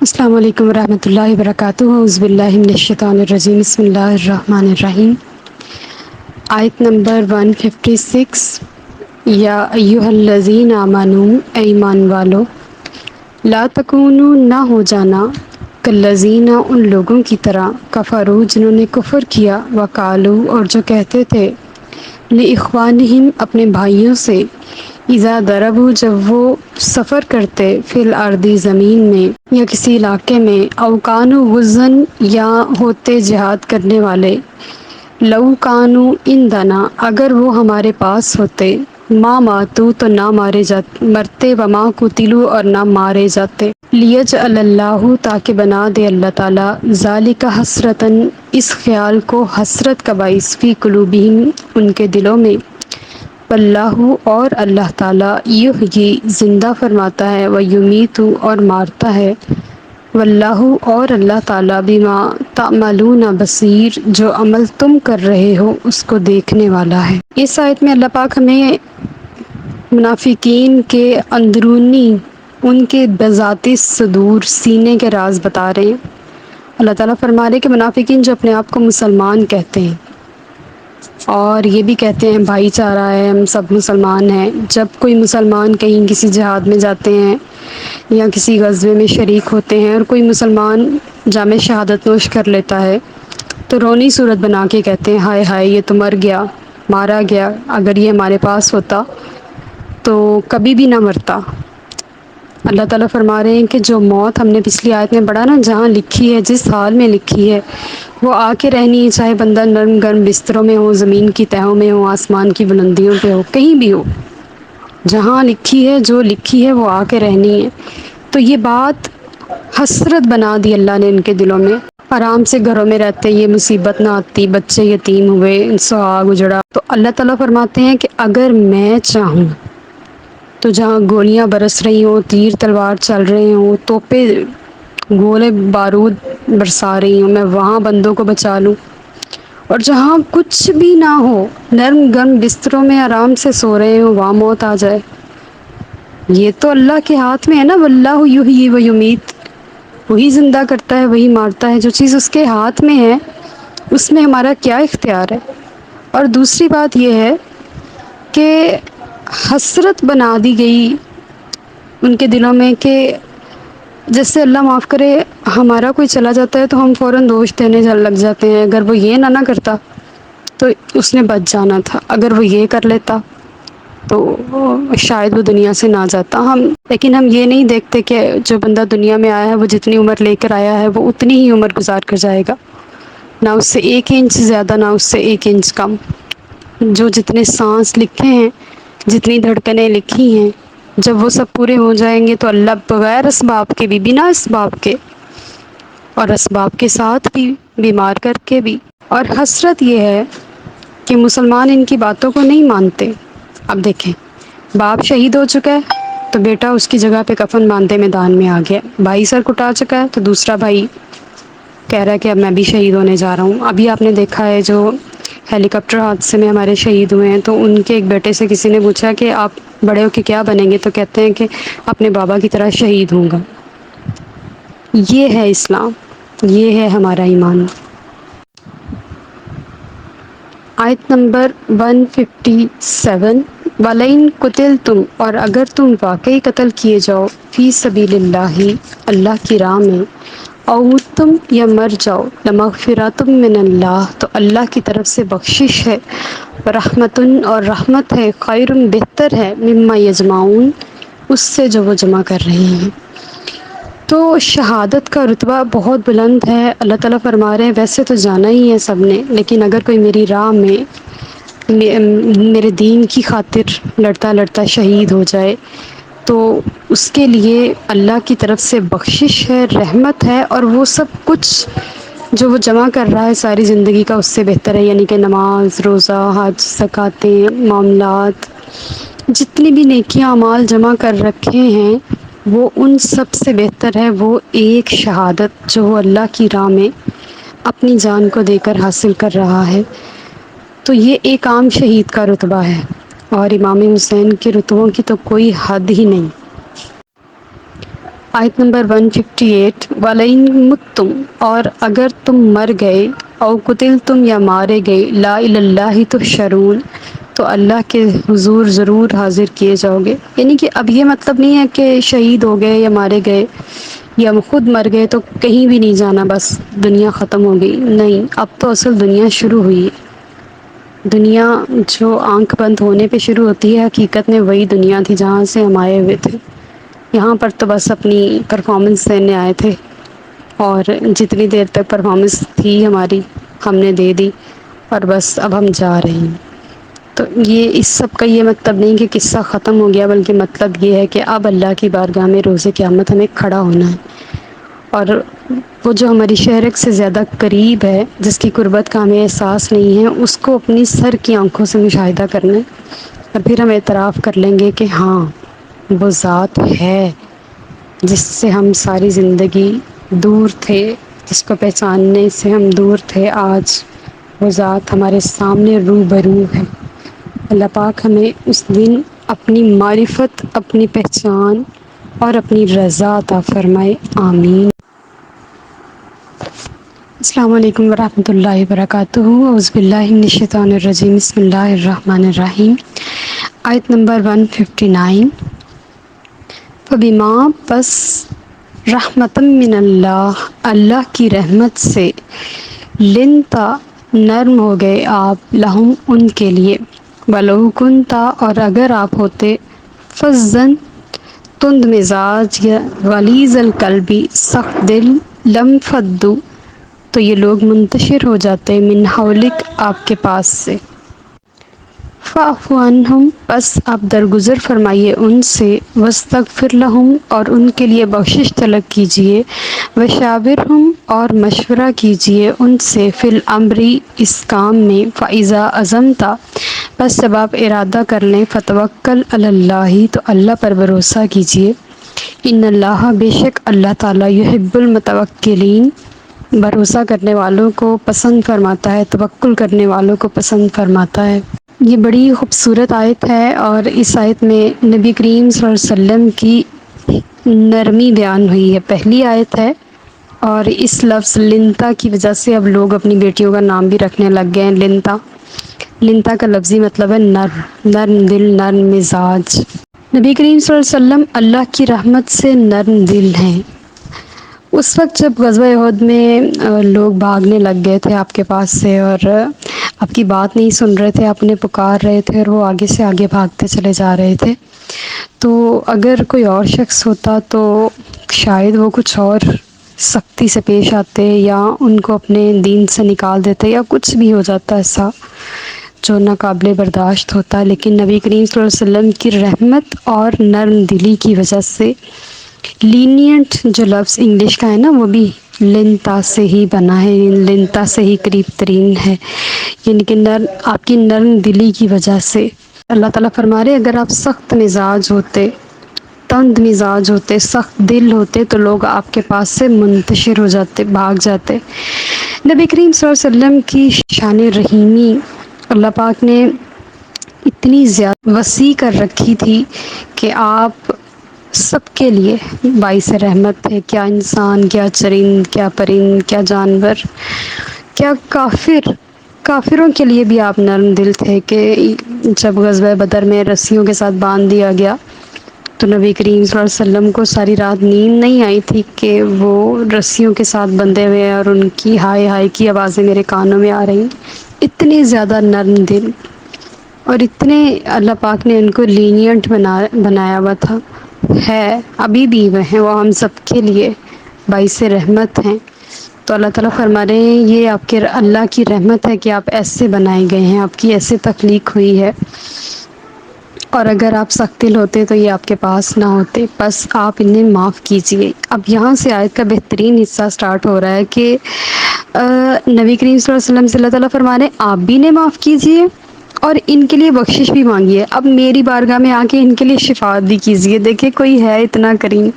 السلام علیکم ورحمۃ اللہ وبرکاتہ اعوذ باللہ من الشیطان الرجیم بسم اللہ الرحمن الرحیم آیت نمبر 156 یا ایہا الذین آمنو اے ایمان والو لا تکونوا نہ ہو جانا کالذین ان لوگوں کی طرح کفروا جنہوں نے کفر کیا وقالو اور جو کہتے تھے لإخوانہم اپنے بھائیوں سے اذا ضربوا جب وہ سفر کرتے فی الارض زمین میں یا کسی علاقے میں او کانوا غزاً یا ہوتے جہاد کرنے والے لو کانوا عندنا اگر وہ ہمارے پاس ہوتے ما ماتوا تو نہ مرتے وما قتلوا اور نہ مارے جاتے لیجعل اللہ تاکہ بنا دے اللہ تعالی ذالک حسرتاً اس خیال کو حسرت کا باعث فی قلوبہم ان کے دلوں میں واللہ اور اللہ تعالی یحیی زندہ فرماتا ہے ویمیت اور مارتا ہے واللہ اور اللہ تعالی بما تعملون بصیر جو عمل تم کر رہے ہو اس کو دیکھنے والا ہے۔ اس آیت میں اللہ پاک ہمیں منافقین کے اندرونی ان کے بذات صدور سینے کے راز بتا رہے ہیں۔ اللہ تعالیٰ فرما رہے کہ منافقین جو اپنے آپ کو مسلمان کہتے ہیں اور یہ بھی کہتے ہیں بھائی چارہ ہے ہم سب مسلمان ہیں، جب کوئی مسلمان کہیں کسی جہاد میں جاتے ہیں یا کسی غزوے میں شریک ہوتے ہیں اور کوئی مسلمان جامع شہادت نوش کر لیتا ہے تو رونی صورت بنا کے کہتے ہیں ہائے ہائے یہ تو مر گیا، مارا گیا، اگر یہ ہمارے پاس ہوتا تو کبھی بھی نہ مرتا۔ اللہ تعالیٰ فرما رہے ہیں کہ جو موت ہم نے پچھلی آیت میں پڑھا نا جہاں لکھی ہے جس حال میں لکھی ہے وہ آ کے رہنی ہے، چاہے بندہ نرم گرم بستروں میں ہو، زمین کی تہوں میں ہو، آسمان کی بلندیوں پہ ہو، کہیں بھی ہو، جہاں لکھی ہے جو لکھی ہے وہ آ کے رہنی ہے۔ تو یہ بات حسرت بنا دی اللہ نے ان کے دلوں میں، آرام سے گھروں میں رہتے یہ مصیبت نہ آتی، بچے یتیم ہوئے، سہاگ اجڑا۔ تو اللہ تعالیٰ فرماتے ہیں کہ اگر میں چاہوں تو جہاں گولیاں برس رہی ہوں، تیر تلوار چل رہے ہوں، توپیں گولے بارود برسا رہی ہوں، میں وہاں بندوں کو بچا لوں، اور جہاں کچھ بھی نہ ہو نرم گرم بستروں میں آرام سے سو رہے ہوں وہاں موت آ جائے، یہ تو اللہ کے ہاتھ میں ہے نا۔ واللہ یحیی و یمیت، وہی زندہ کرتا ہے وہی مارتا ہے، جو چیز اس کے ہاتھ میں ہے اس میں ہمارا کیا اختیار ہے۔ اور دوسری بات یہ ہے کہ حسرت بنا دی گئی ان کے دلوں میں کہ جیسے اللہ معاف کرے ہمارا کوئی چلا جاتا ہے تو ہم فوراً دوش دینے لگ جاتے ہیں، اگر وہ یہ نہ کرتا تو اس نے بچ جانا تھا، اگر وہ یہ کر لیتا تو شاید وہ دنیا سے نہ جاتا۔ لیکن ہم یہ نہیں دیکھتے کہ جو بندہ دنیا میں آیا ہے وہ جتنی عمر لے کر آیا ہے وہ اتنی ہی عمر گزار کر جائے گا، نہ اس سے 1 انچ زیادہ نہ اس سے 1 انچ کم۔ جو جتنے سانس لکھے ہیں، جتنی دھڑکنیں لکھی ہیں، جب وہ سب پورے ہو جائیں گے تو اللہ بغیر اسباب کے بھی، بنا اسباب کے اور اسباب کے ساتھ بھی، بیمار کر کے بھی۔ اور حسرت یہ ہے کہ مسلمان ان کی باتوں کو نہیں مانتے۔ اب دیکھیں باپ شہید ہو چکا ہے تو بیٹا اس کی جگہ پہ کفن باندھے میدان میں آ گیا، بھائی سر کٹا چکا ہے تو دوسرا بھائی کہہ رہا ہے کہ اب میں بھی شہید ہونے جا رہا ہوں۔ ابھی آپ نے دیکھا ہے جو ہیلی کاپٹر حادثے میں ہمارے شہید ہوئے ہیں تو ان کے ایک بیٹے سے کسی نے پوچھا کہ آپ بڑے ہو کے کیا بنیں گے، تو کہتے ہیں کہ اپنے بابا کی طرح شہید ہوں گا۔ یہ ہے اسلام، یہ ہے ہمارا ایمان۔ آیت نمبر 157 وَلَئِن قُتِلْتُمْ اور اگر تم واقعی قتل کیے جاؤ فی سبیل اللہ اللہ کی راہ میں، او تم یا مر جاؤ لمغفرۃ من اللہ تو اللہ کی طرف سے بخشش ہے، رحمتن اور رحمت ہے، خیر بہتر ہے، مما یجمعون اس سے جو وہ جمع کر رہے ہیں۔ تو شہادت کا رتبہ بہت بلند ہے۔ اللہ تعالیٰ فرما رہے ہیں ویسے تو جانا ہی ہے سب نے، لیکن اگر کوئی میری راہ میں میرے دین کی خاطر لڑتا لڑتا شہید ہو جائے تو اس کے لیے اللہ کی طرف سے بخشش ہے، رحمت ہے، اور وہ سب کچھ جو وہ جمع کر رہا ہے ساری زندگی کا اس سے بہتر ہے، یعنی کہ نماز، روزہ، حج، زکوٰۃیں، معاملات، جتنی بھی نیکیاں اعمال جمع کر رکھے ہیں وہ ان سب سے بہتر ہے وہ ایک شہادت جو وہ اللہ کی راہ میں اپنی جان کو دے کر حاصل کر رہا ہے۔ تو یہ ایک عام شہید کا رتبہ ہے، اور امام حسین کے رتبوں کی تو کوئی حد ہی نہیں۔ آیت نمبر 158، وَلَئِن مُتُّمْ، اور اگر تم مر گئے، او قتل تم یا مارے گئے، لا الی اللہ تحشرون، تو اللہ کے حضور ضرور حاضر کیے جاؤ گے۔ یعنی کہ اب یہ مطلب نہیں ہے کہ شہید ہو گئے یا مارے گئے یا خود مر گئے تو کہیں بھی نہیں جانا، بس دنیا ختم ہو گئی، نہیں، اب تو اصل دنیا شروع ہوئی ہے۔ دنیا جو آنکھ بند ہونے پہ شروع ہوتی ہے، حقیقت میں وہی دنیا تھی جہاں سے ہم آئے ہوئے تھے۔ یہاں پر تو بس اپنی پرفارمنس دینے آئے تھے، اور جتنی دیر تک پرفارمنس تھی ہماری ہم نے دے دی، اور بس اب ہم جا رہے ہیں۔ تو یہ اس سب کا یہ مطلب نہیں کہ قصہ ختم ہو گیا، بلکہ مطلب یہ ہے کہ اب اللہ کی بارگاہ میں روز قیامت ہمیں کھڑا ہونا ہے، اور وہ جو ہماری شہرک سے زیادہ قریب ہے، جس کی قربت کا ہمیں احساس نہیں ہے، اس کو اپنی سر کی آنکھوں سے مشاہدہ کرنا ہے، اور پھر ہم اعتراف کر لیں گے کہ ہاں وہ ذات ہے جس سے ہم ساری زندگی دور تھے، جس کو پہچاننے سے ہم دور تھے، آج وہ ذات ہمارے سامنے روبرو ہے۔ اللہ پاک ہمیں اس دن اپنی معرفت، اپنی پہچان اور اپنی رضا عطا فرمائے، آمین۔ السلام علیکم ورحمۃ اللہ وبرکاتہ، اعوذ باللہ من الشیطان الرجیم، بسم اللہ الرحمن الرحیم۔ آیت نمبر 159، فبما، پس رحمۃ من اللہ، اللہ کی رحمت سے، لنتا، نرم ہو گئے آپ، لہم، ان کے لیے، ولو کنتا، اور اگر آپ ہوتے، فظًّا، تند مزاج، یا غلیظ القلب، سخت دل، لانفضوا، تو یہ لوگ منتشر ہو جاتے، من حولک، آپ کے پاس سے، فاعف عنہم، پس آپ درگزر فرمائیے ان سے، واستغفر لہم، اور ان کے لیے بخشش طلب کیجیے، وشاورہم، اور مشورہ کیجیے ان سے، فی الامر، اس کام میں، فاذا عزمت، پس جب آپ ارادہ کر لیں، فتوکل علی اللہ، تو اللہ پر بھروسہ کیجیے، ان اللہ، بے شک اللہ تعالیٰ، یحب المتوکلین، بھروسہ کرنے والوں کو پسند فرماتا ہے، توکل کرنے والوں کو پسند فرماتا ہے۔ یہ بڑی خوبصورت آیت ہے، اور اس آیت میں نبی کریم صلی اللہ علیہ وسلم کی نرمی بیان ہوئی ہے۔ پہلی آیت ہے، اور اس لفظ لنتا کی وجہ سے اب لوگ اپنی بیٹیوں کا نام بھی رکھنے لگ گئے ہیں لنتا۔ لنتا کا لفظی مطلب ہے نرم، نرم دل، نرم مزاج۔ نبی کریم صلی اللہ علیہ وسلم اللہ کی رحمت سے نرم دل ہیں۔ اس وقت جب غزوہ احد میں لوگ بھاگنے لگ گئے تھے آپ کے پاس سے، اور آپ کی بات نہیں سن رہے تھے، آپ نے پکار رہے تھے، اور وہ آگے سے آگے بھاگتے چلے جا رہے تھے، تو اگر کوئی اور شخص ہوتا تو شاید وہ کچھ اور سختی سے پیش آتے، یا ان کو اپنے دین سے نکال دیتے، یا کچھ بھی ہو جاتا ایسا جو ناقابل برداشت ہوتا ہے۔ لیکن نبی کریم صلی اللہ علیہ وسلم کی رحمت اور نرم دلی کی وجہ سے، لینینٹ جو لفظ انگلش کا ہے نا، وہ بھی لنتا سے ہی بنا ہے، لنتا سے ہی قریب ترین ہے، یعنی کہ آپ کی نرم دلی کی وجہ سے۔ اللہ تعالیٰ فرما رہے اگر آپ سخت مزاج ہوتے، تند مزاج ہوتے، سخت دل ہوتے، تو لوگ آپ کے پاس سے منتشر ہو جاتے، بھاگ جاتے۔ نبی کریم صلی اللہ علیہ وسلم کی شان رحیمی اللہ پاک نے اتنی زیادہ وسیع کر رکھی تھی کہ آپ سب کے لیے باعث رحمت تھے، کیا انسان، کیا چرند، کیا پرند، کیا جانور، کیا کافر، کافروں کے لیے بھی آپ نرم دل تھے، کہ جب غزوہ بدر میں رسیوں کے ساتھ باندھ دیا گیا تو نبی کریم صلی اللہ علیہ وسلم کو ساری رات نیند نہیں آئی تھی، کہ وہ رسیوں کے ساتھ بندھے ہوئے ہیں اور ان کی ہائے ہائے کی آوازیں میرے کانوں میں آ رہی، اتنے زیادہ نرم دل، اور اتنے اللہ پاک نے ان کو لینینٹ بنایا ہوا تھا، ہے ابھی بھی وہ ہیں، وہ ہم سب کے لیے باعث رحمت ہیں۔ تو اللہ تعالیٰ فرما رہے ہیں یہ آپ کے اللہ کی رحمت ہے کہ آپ ایسے بنائے گئے ہیں، آپ کی ایسے تخلیق ہوئی ہے، اور اگر آپ سخت دل ہوتے تو یہ آپ کے پاس نہ ہوتے، بس آپ انہیں معاف کیجیے۔ اب یہاں سے آیت کا بہترین حصہ سٹارٹ ہو رہا ہے کہ نبی کریم صلی اللہ علیہ وسلم سے اللہ تعالیٰ فرما رہے ہیں آپ بھی انہیں معاف کیجیے، اور ان کے لیے بخشش بھی مانگیے، اب میری بارگاہ میں آ کے ان کے لیے شفاعت بھی کیجیے۔ دیکھیں کوئی ہے اتنا کریم،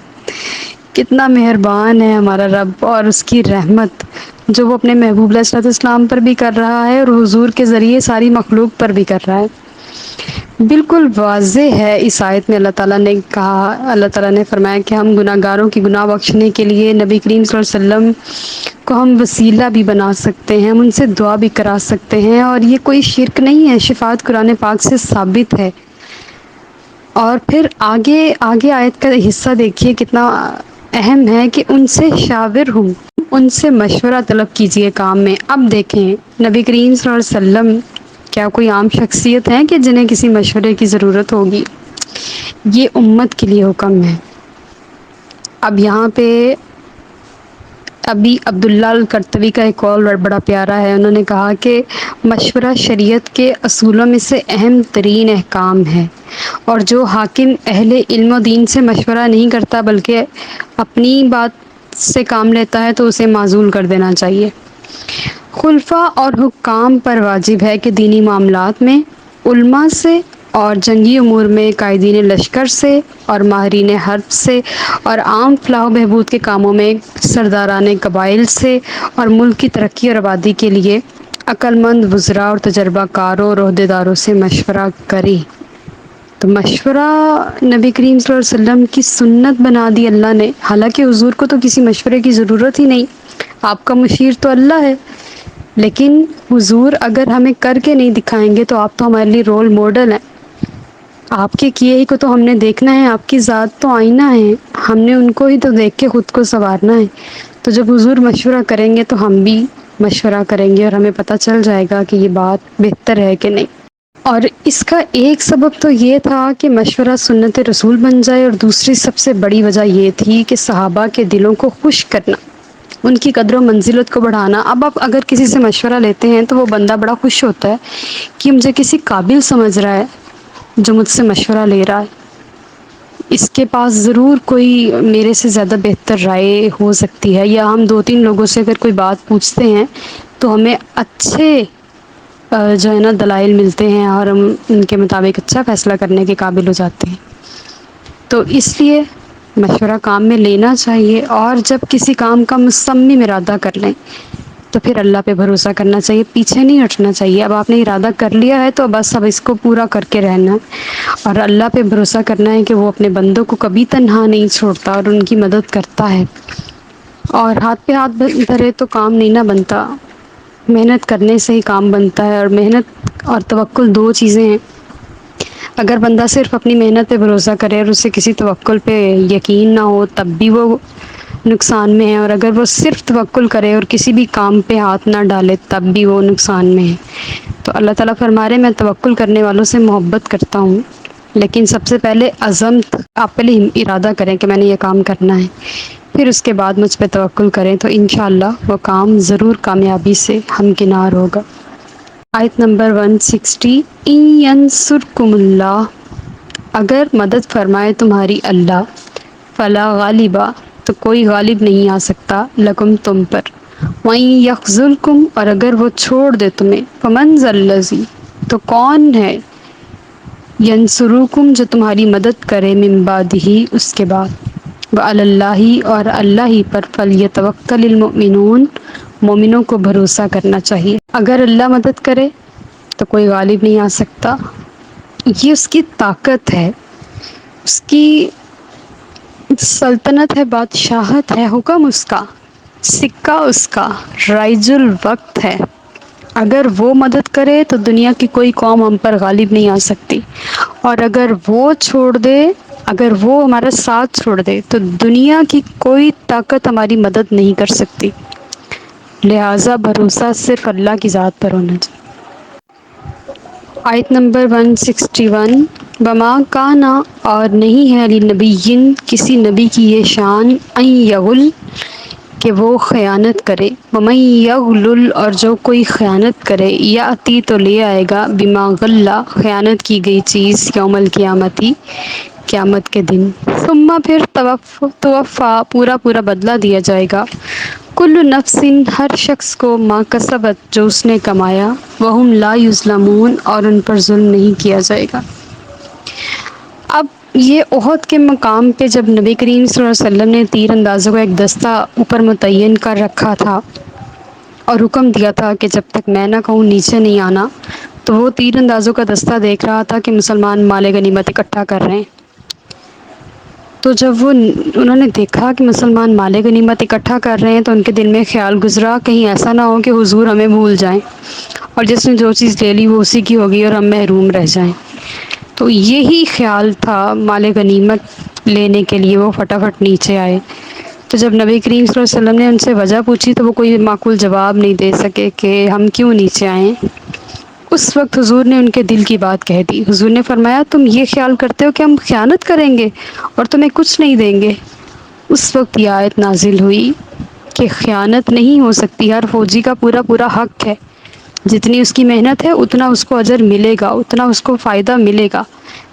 کتنا مہربان ہے ہمارا رب، اور اس کی رحمت جو وہ اپنے محبوب علیہ الصلوۃ والسلام پر بھی کر رہا ہے، اور حضور کے ذریعے ساری مخلوق پر بھی کر رہا ہے۔ بالکل واضح ہے اس آیت میں اللہ تعالیٰ نے کہا، اللہ تعالیٰ نے فرمایا کہ ہم گناہ گاروں کی گناہ بخشنے کے لیے نبی کریم صلی اللہ علیہ وسلم کو ہم وسیلہ بھی بنا سکتے ہیں، ہم ان سے دعا بھی کرا سکتے ہیں، اور یہ کوئی شرک نہیں ہے، شفاعت قرآن پاک سے ثابت ہے۔ اور پھر آگے آگے آیت کا حصہ دیکھیے کتنا اہم ہے کہ ان سے شاور ہوں، ان سے مشورہ طلب کیجئے کام میں۔ اب دیکھیں نبی کریم صلی اللہ علیہ وسلم کیا کوئی عام شخصیت ہے کہ جنہیں کسی مشورے کی ضرورت ہوگی؟ یہ امت کے لیے حکم ہے۔ اب یہاں پہ ابھی عبداللہ القرطبی کا ایک قول بڑا پیارا ہے، انہوں نے کہا کہ مشورہ شریعت کے اصولوں میں سے اہم ترین احکام ہے، اور جو حاکم اہل علم و دین سے مشورہ نہیں کرتا بلکہ اپنی بات سے کام لیتا ہے تو اسے معزول کر دینا چاہیے۔ خلفاء اور حکام پر واجب ہے کہ دینی معاملات میں علماء سے اور جنگی امور میں قائدین لشکر سے اور ماہرین حرب سے اور عام فلاح و بہبود کے کاموں میں سرداران قبائل سے اور ملک کی ترقی اور آبادی کے لیے عقل مند وزراء اور تجربہ کاروں اور عہدے داروں سے مشورہ کرے۔ تو مشورہ نبی کریم صلی اللہ علیہ وسلم کی سنت بنا دی اللہ نے، حالانکہ حضور کو تو کسی مشورے کی ضرورت ہی نہیں، آپ کا مشیر تو اللہ ہے، لیکن حضور اگر ہمیں کر کے نہیں دکھائیں گے تو آپ تو ہمارے لیے رول ماڈل ہیں، آپ کے کیے ہی کو تو ہم نے دیکھنا ہے، آپ کی ذات تو آئینہ ہے، ہم نے ان کو ہی تو دیکھ کے خود کو سنوارنا ہے۔ تو جب حضور مشورہ کریں گے تو ہم بھی مشورہ کریں گے اور ہمیں پتہ چل جائے گا کہ یہ بات بہتر ہے کہ نہیں۔ اور اس کا ایک سبب تو یہ تھا کہ مشورہ سنت رسول بن جائے، اور دوسری سب سے بڑی وجہ یہ تھی کہ صحابہ کے دلوں کو خوش کرنا، ان کی قدر و منزلت کو بڑھانا۔ اب آپ اگر کسی سے مشورہ لیتے ہیں تو وہ بندہ بڑا خوش ہوتا ہے کہ مجھے کسی قابل سمجھ رہا ہے جو مجھ سے مشورہ لے رہا ہے، اس کے پاس ضرور کوئی میرے سے زیادہ بہتر رائے ہو سکتی ہے، یا ہم دو تین لوگوں سے اگر کوئی بات پوچھتے ہیں تو ہمیں اچھے جو ہے نا دلائل ملتے ہیں اور ہم ان کے مطابق اچھا فیصلہ کرنے کے قابل ہو جاتے ہیں۔ تو اس لیے مشورہ کام میں لینا چاہیے، اور جب کسی کام کا مصمم ارادہ کر لیں تو پھر اللہ پہ بھروسہ کرنا چاہیے، پیچھے نہیں ہٹنا چاہیے۔ اب آپ نے ارادہ کر لیا ہے تو بس اب اس کو پورا کر کے رہنا ہے، اور اللہ پہ بھروسہ کرنا ہے کہ وہ اپنے بندوں کو کبھی تنہا نہیں چھوڑتا اور ان کی مدد کرتا ہے۔ اور ہاتھ پہ ہاتھ دھرے تو کام نہیں نہ بنتا، محنت کرنے سے ہی کام بنتا ہے، اور محنت اور توکل دو چیزیں ہیں۔ اگر بندہ صرف اپنی محنت پہ بھروسہ کرے اور اسے کسی توکل پہ یقین نہ ہو تب بھی وہ نقصان میں ہے، اور اگر وہ صرف توکل کرے اور کسی بھی کام پہ ہاتھ نہ ڈالے تب بھی وہ نقصان میں ہے۔ تو اللہ تعالیٰ فرما رہے میں توکل کرنے والوں سے محبت کرتا ہوں، لیکن سب سے پہلے عزم، آپ پہلے ارادہ کریں کہ میں نے یہ کام کرنا ہے، پھر اس کے بعد مجھ پہ توکل کریں تو انشاءاللہ وہ کام ضرور کامیابی سے ہمکنار ہوگا۔ آیت نمبر 160، ان ینصرکم اللہ، اگر مدد فرمائے تمہاری اللہ، فلا غالبا، تو کوئی غالب نہیں آ سکتا، لکم تم پر، وَإِن یخذلکم، اور اگر وہ چھوڑ دے تمہیں، فمن ذا الذی، تو کون ہے، ینصرکم، جو تمہاری مدد کرے، من بعدہ، اس کے بعد، وعلی اللہ، اور اللہ ہی پر، فلیتوکل المؤمنون، مومنوں کو بھروسہ کرنا چاہیے۔ اگر اللہ مدد کرے تو کوئی غالب نہیں آ سکتا، یہ اس کی طاقت ہے، اس کی سلطنت ہے، بادشاہت ہے، حکم اس کا، سکہ اس کا، رائج الوقت ہے۔ اگر وہ مدد کرے تو دنیا کی کوئی قوم ہم پر غالب نہیں آ سکتی، اور اگر وہ چھوڑ دے، اگر وہ ہمارا ساتھ چھوڑ دے تو دنیا کی کوئی طاقت ہماری مدد نہیں کر سکتی، لہٰذا بھروسہ صرف اللہ کی ذات پر ہونا چاہیے۔ آیت نمبر 161، وما کانا، اور نہیں ہے، لنبی، کسی نبی کی یہ شان، ان یغل، کہ وہ خیانت کرے، ومن یغلل، اور جو کوئی خیانت کرے، یأتی، تو لے آئے گا، بما غل، خیانت کی گئی چیز، یوم القیامتی، قیامت کے دن، ثم، پھر توفا، پورا پورا بدلہ دیا جائے گا، کل نفس، ہر شخص کو، ما کسبت، جو اس نے کمایا، وہم لا یظلمون، اور ان پر ظلم نہیں کیا جائے گا۔ اب یہ احد کے مقام پہ جب نبی کریم صلی اللہ علیہ وسلم نے تیر اندازوں کا ایک دستہ اوپر متعین کر رکھا تھا اور حکم دیا تھا کہ جب تک میں نہ کہوں نیچے نہیں آنا، تو وہ تیر اندازوں کا دستہ دیکھ رہا تھا کہ مسلمان مال غنیمت اکٹھا کر رہے ہیں۔ تو جب انہوں نے دیکھا کہ مسلمان مال غنیمت اکٹھا کر رہے ہیں تو ان کے دل میں خیال گزرا کہیں ایسا نہ ہو کہ حضور ہمیں بھول جائیں اور جس نے جو چیز لے لی وہ اسی کی ہوگی اور ہم محروم رہ جائیں۔ تو یہی خیال تھا مال غنیمت لینے کے لیے وہ فٹافٹ نیچے آئے۔ تو جب نبی کریم صلی اللہ علیہ وسلم نے ان سے وجہ پوچھی تو وہ کوئی معقول جواب نہیں دے سکے کہ ہم کیوں نیچے آئیں۔ اس وقت حضور نے ان کے دل کی بات کہہ دی۔ حضور نے فرمایا تم یہ خیال کرتے ہو کہ ہم خیانت کریں گے اور تمہیں کچھ نہیں دیں گے؟ اس وقت یہ آیت نازل ہوئی کہ خیانت نہیں ہو سکتی، ہر فوجی کا پورا پورا حق ہے، جتنی اس کی محنت ہے اتنا اس کو اجر ملے گا، اتنا اس کو فائدہ ملے گا،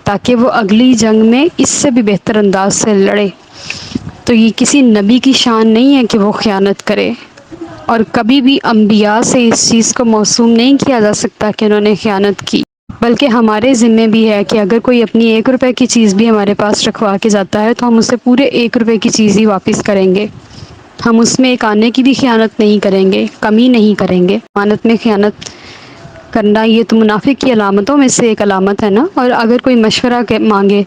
تاکہ وہ اگلی جنگ میں اس سے بھی بہتر انداز سے لڑے۔ تو یہ کسی نبی کی شان نہیں ہے کہ وہ خیانت کرے، اور کبھی بھی انبیاء سے اس چیز کو موسوم نہیں کیا جا سکتا کہ انہوں نے خیانت کی، بلکہ ہمارے ذمے بھی ہے کہ اگر کوئی اپنی 1 روپے کی چیز بھی ہمارے پاس رکھوا کے جاتا ہے تو ہم اسے پورے 1 روپے کی چیز ہی واپس کریں گے۔ ہم اس میں ایک آنے کی بھی خیانت نہیں کریں گے، کمی نہیں کریں گے۔ امانت میں خیانت کرنا یہ تو منافق کی علامتوں میں سے ایک علامت ہے نا۔ اور اگر کوئی مشورہ مانگے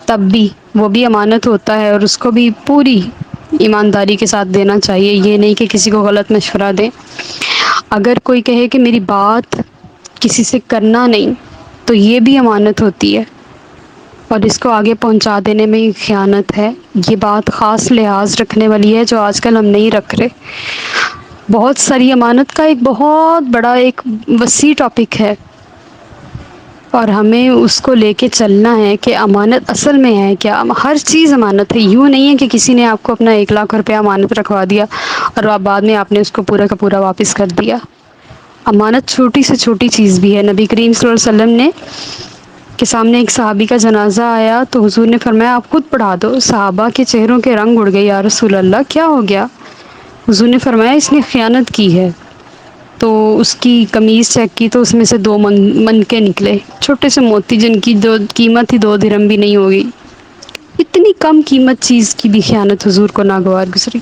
تب بھی وہ بھی امانت ہوتا ہے، اور اس کو بھی پوری ایمانداری کے ساتھ دینا چاہیے، یہ نہیں کہ کسی کو غلط مشورہ دیں۔ اگر کوئی کہے کہ میری بات کسی سے کرنا نہیں تو یہ بھی امانت ہوتی ہے، اور اس کو آگے پہنچا دینے میں خیانت ہے۔ یہ بات خاص لحاظ رکھنے والی ہے جو آج کل ہم نہیں رکھ رہے۔ بہت ساری امانت کا ایک بہت بڑا ایک وسیع ٹاپک ہے، اور ہمیں اس کو لے کے چلنا ہے کہ امانت اصل میں ہے کیا۔ ہر چیز امانت ہے، یوں نہیں ہے کہ کسی نے آپ کو اپنا 1 لاکھ روپیہ امانت رکھوا دیا اور بعد میں آپ نے اس کو پورا کا پورا واپس کر دیا۔ امانت چھوٹی سے چھوٹی چیز بھی ہے۔ نبی کریم صلی اللہ علیہ وسلم نے کے سامنے ایک صحابی کا جنازہ آیا تو حضور نے فرمایا آپ خود پڑھا دو۔ صحابہ کے چہروں کے رنگ اڑ گئے، یا رسول اللہ کیا ہو گیا؟ حضور نے فرمایا اس نے خیانت کی ہے۔ تو اس کی قمیض چیک کی تو اس میں سے 2 منکے نکلے، چھوٹے سے موتی جن کی جو قیمت ہی 2 درہم بھی نہیں ہوگی۔ اتنی کم قیمت چیز کی بھی خیانت حضور کو ناگوار گزری۔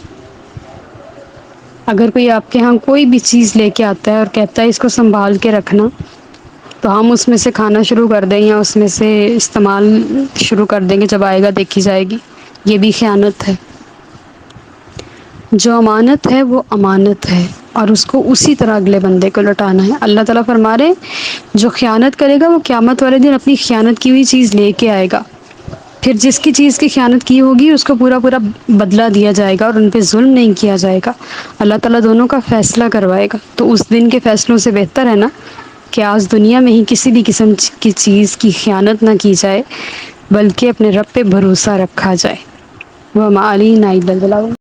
اگر کوئی آپ کے ہاں کوئی بھی چیز لے کے آتا ہے اور کہتا ہے اس کو سنبھال کے رکھنا، تو ہم اس میں سے کھانا شروع کر دیں یا اس میں سے استعمال شروع کر دیں گے، جب آئے گا دیکھی جائے گی، یہ بھی خیانت ہے۔ جو امانت ہے وہ امانت ہے، اور اس کو اسی طرح اگلے بندے کو لوٹانا ہے۔ اللہ تعالیٰ فرما رہے جو خیانت کرے گا وہ قیامت والے دن اپنی خیانت کی ہوئی چیز لے کے آئے گا، پھر جس کی چیز کی خیانت کی ہوگی اس کو پورا پورا بدلہ دیا جائے گا، اور ان پہ ظلم نہیں کیا جائے گا۔ اللہ تعالیٰ دونوں کا فیصلہ کروائے گا۔ تو اس دن کے فیصلوں سے بہتر ہے نا کہ آج دنیا میں ہی کسی بھی قسم کی چیز کی خیانت نہ کی جائے، بلکہ اپنے رب پہ بھروسہ رکھا جائے۔ وَمَا عَلَيْنَا إِلَّا الْبَلَاغُ۔